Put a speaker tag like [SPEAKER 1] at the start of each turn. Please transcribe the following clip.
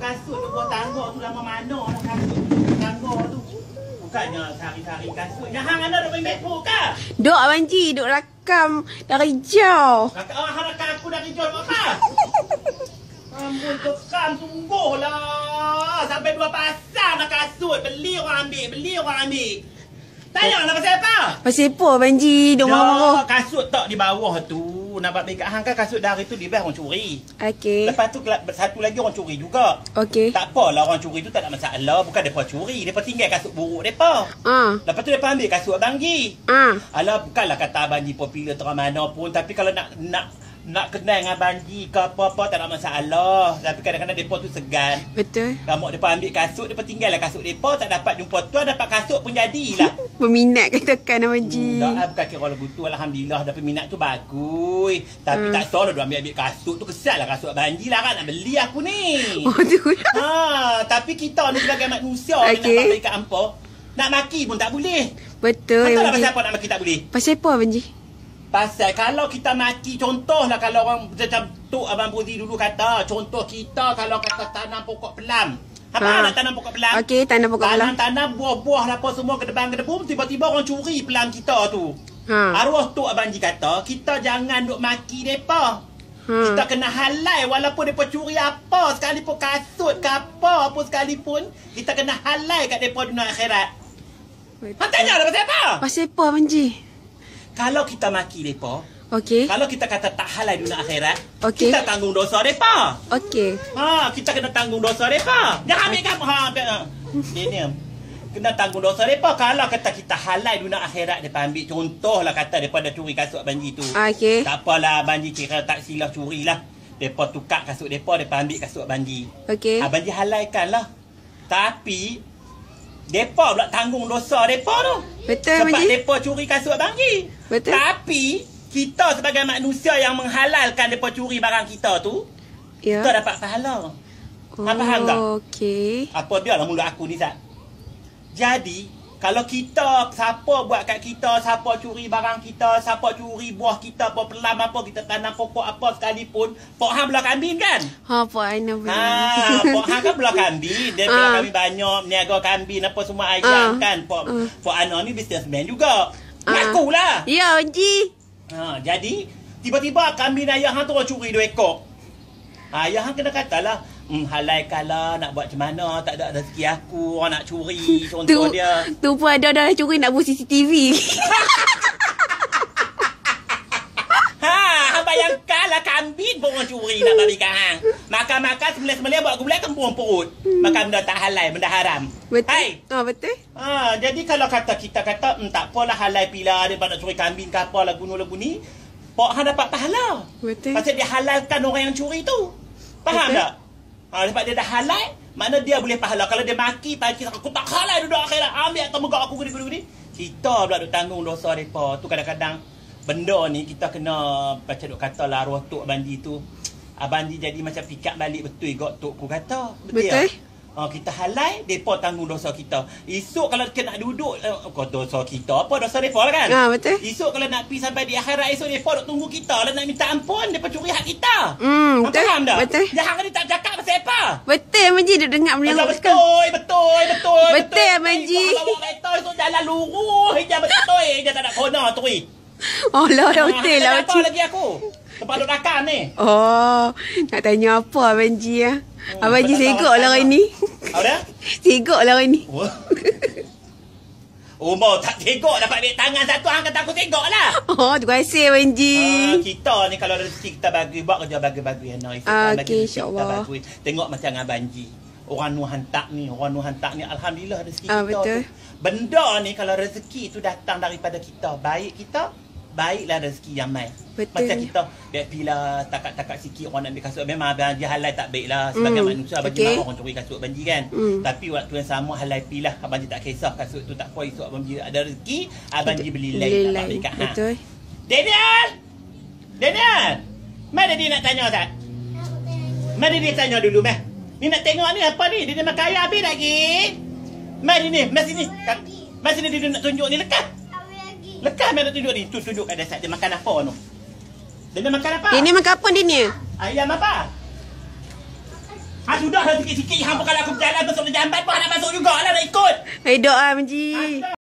[SPEAKER 1] kasut tu buat tangga tu lama mana nak kasut tangga tu. Bukannya cari-cari kasut. Yang hang anda duk main mepo ke?
[SPEAKER 2] Duk Abang Ji, duk rakam dari jauh.
[SPEAKER 1] Rakam aku dari jauh apa? Ambul bekam tungguhlah. Sampai 2 pasang nak kasut. Beli orang ambil. Tanya lah pasal apa?
[SPEAKER 2] Pasal apa Abang Ji? Duk marah-marah.
[SPEAKER 1] Kasut tak di bawah tu. Nampak dekat hang kan kasut dari tu dia orang curi.
[SPEAKER 2] Okey.
[SPEAKER 1] Lepas tu satu lagi orang curi juga.
[SPEAKER 2] Okey.
[SPEAKER 1] Tak apalah orang curi tu tak ada masalah. Bukan mereka curi. Mereka tinggal kasut buruk mereka. Lepas tu mereka ambil kasut Abang Ji. Alah bukanlah kata Abang Ji popular terang mana pun. Tapi kalau nak kenal dengan Abang Ji ke apa-apa tak ada masalah. Tapi kadang-kadang mereka tu segan.
[SPEAKER 2] Betul.
[SPEAKER 1] Kamu mereka ambil kasut. Mereka tinggal lah kasut mereka. Tak dapat jumpa tuan. Dapat kasut pun jadilah.
[SPEAKER 2] Peminat katakan Abang Ji.
[SPEAKER 1] Bukan kira lagu tu. Alhamdulillah. Dah peminat tu bagus. Tapi tak tahu lah dia ambil kasut tu. Kesal lah kasut Abang Ji lah kan. Nak beli aku ni.
[SPEAKER 2] Oh tu.
[SPEAKER 1] Tapi kita ni sebagai manusia ni nak balik kat hampa. Nak maki pun tak boleh.
[SPEAKER 2] Betul.
[SPEAKER 1] Betul lah pasal apa nak maki tak boleh?
[SPEAKER 2] Pasal apa Abang Ji?
[SPEAKER 1] Pasal kalau kita maki, contohlah kalau orang macam tu Abang Buzi dulu kata, contoh kita kalau kata tanam pokok pelam. Apa nak tanam pokok pelam?
[SPEAKER 2] Okey, tanam pokok pelam.
[SPEAKER 1] Tanam buah-buah apa semua ke depan-kedebum, tiba-tiba orang curi pelam kita tu. Arwah tu Abang Ji kata, kita jangan duk maki mereka. Kita kena halai walaupun mereka curi apa, sekalipun kasut ke apa pun sekalipun, kita kena halai kat mereka dunia akhirat. Tanya lah pasal apa?
[SPEAKER 2] Pasal apa Abang Ji?
[SPEAKER 1] Kalau kita maki mereka, kalau kita kata tak halal dunia akhirat, kita tanggung dosa mereka. Kita kena tanggung dosa mereka. Jangan ambil kamu. Ini kena tanggung dosa mereka. Kalau kata kita halal dunia akhirat, mereka ambil. Contohlah kata mereka dah curi kasut Abang Ji tu. Tak apalah Abang Ji kira tak silap curi lah. Mereka tukar kasut mereka, mereka ambil kasut Abang Ji. Abang Ji halalkan lah. Tapi mereka pula tanggung dosa mereka tu.
[SPEAKER 2] Betul
[SPEAKER 1] sebab
[SPEAKER 2] Abang Ji.
[SPEAKER 1] mereka curi kasut Abang Ji.
[SPEAKER 2] Betul.
[SPEAKER 1] Tapi kita sebagai manusia yang menghalalkan mereka curi barang kita tu, kita dapat pahala. Faham tak?
[SPEAKER 2] Okey.
[SPEAKER 1] Apa dia lah mulut aku ni Zat. Jadi kalau kita, siapa buat kat kita, siapa curi barang kita, siapa curi buah kita, apa pelam apa, kita tanam pokok apa sekalipun, Pok Hang belah kambing kan?
[SPEAKER 2] Pok Hang belah.
[SPEAKER 1] Pok Hang kan belah kambing. Dia belah kambing banyak, meniaga kambing apa semua ayam kan. Pok Ana ni businessman juga. Ngaku lah.
[SPEAKER 2] Ya, Abang Ji.
[SPEAKER 1] Jadi, tiba-tiba kambing ayah hang tu orang curi 2 ekor. Ayah hang kena katalah, halaikan lah, nak buat macam mana, tak ada rezeki aku, orang nak curi, contoh dia.
[SPEAKER 2] Tu pun ada dah curi nak buat CCTV.
[SPEAKER 1] Bayangkan lah kambing pun orang curi nak bagi kat hang. Makan-makan sembelih-sembelih buat gulai kembung perut. Makan benda tak halal, benda haram.
[SPEAKER 2] Betul. Betul.
[SPEAKER 1] Jadi kalau kata kita kata tak apalah halal pila dia nak curi kambing ke apalah gunu-lagu ni, Pok Hang dapat pahala.
[SPEAKER 2] Betul.
[SPEAKER 1] Pasal dia halalkan orang yang curi tu. Faham tak? Sebab dia dah halal, mana dia boleh pahala. Kalau dia maki, aku tak halal duduk akhirat, ambil atau megak aku gini-gini. Kita pula duk tanggung dosa mereka. Tu kadang-kadang benda ni kita kena baca duk kata lah arwah Tok Abang Ji tu. Abang Ji jadi macam pikat balik betul juga Tok ku kata. Betul. Kita halal, mereka tanggung dosa kita. Esok kalau kita nak duduk, dosa kita, apa dosa mereka lah kan?
[SPEAKER 2] Betul.
[SPEAKER 1] Esok kalau nak pergi sampai di akhirat, esok mereka duk tunggu kita. Kalau nak minta ampun, mereka curi hak kita.
[SPEAKER 2] Betul.
[SPEAKER 1] Faham tak?
[SPEAKER 2] Betul.
[SPEAKER 1] Jangan dia tak cakap pasal apa?
[SPEAKER 2] Betul, Abang Ji duk dengar beliau.
[SPEAKER 1] Betul,
[SPEAKER 2] Abang Ji.
[SPEAKER 1] Kalau kereta esok jalan lurus, hijau betul, dia tak nak kona tu.
[SPEAKER 2] Lah, betul lah.
[SPEAKER 1] Apa lagi aku? Tempat duk rakam ni.
[SPEAKER 2] Nak tanya apa Abang Ji ya? Abang Ji segok lah hari ni.
[SPEAKER 1] Apa dia?
[SPEAKER 2] Segok lah hari ni.
[SPEAKER 1] Mau tak segok dapat ambil tangan satu, hang kata aku segok lah.
[SPEAKER 2] Terima kasih Abang Ji.
[SPEAKER 1] Kita ni kalau rezeki kita bagi, buat kerja bagi-bagi yang nice.
[SPEAKER 2] Okey, insya-Allah.
[SPEAKER 1] Tengok macam Abang Ji. Orang nu hantar ni alhamdulillah rezeki kita.
[SPEAKER 2] Betul.
[SPEAKER 1] Benda ni kalau rezeki tu datang daripada kita, baik kita, baiklah rezeki yang mai. Macam kita dia pilih takat-takat sikit orang nak ambil kasut, memang Abang Ji halal tak baiklah sebagai manusia bagi orang curi kasut Abang Ji kan. Tapi waktu yang sama halal pilih, Abang Ji tak kisah kasut tu tak apa, esok Abang Ji ada rezeki, Abang Ji beli lain nak bagi kat hang.
[SPEAKER 2] Betul.
[SPEAKER 1] Daniel. Mana dia nak tanya tak? Mana dia tanya dulu meh. Ni nak tengok ni apa ni? Dia makan ayam habis lagi. Mari ni, mari sini. Mari sini dia nak tunjuk ni lekat. Lekas dia nak tunjuk ni. Tu tunjuk kat dasar dia makan apa tu. Dia nak makan apa?
[SPEAKER 2] Dia ni makan apa dia ni?
[SPEAKER 1] Ayam apa? duduk sikit-sikit. Hang pun kalau aku berjalan masuk jambat pun nak masuk juga lah nak ikut.
[SPEAKER 2] Doa Abang Ji.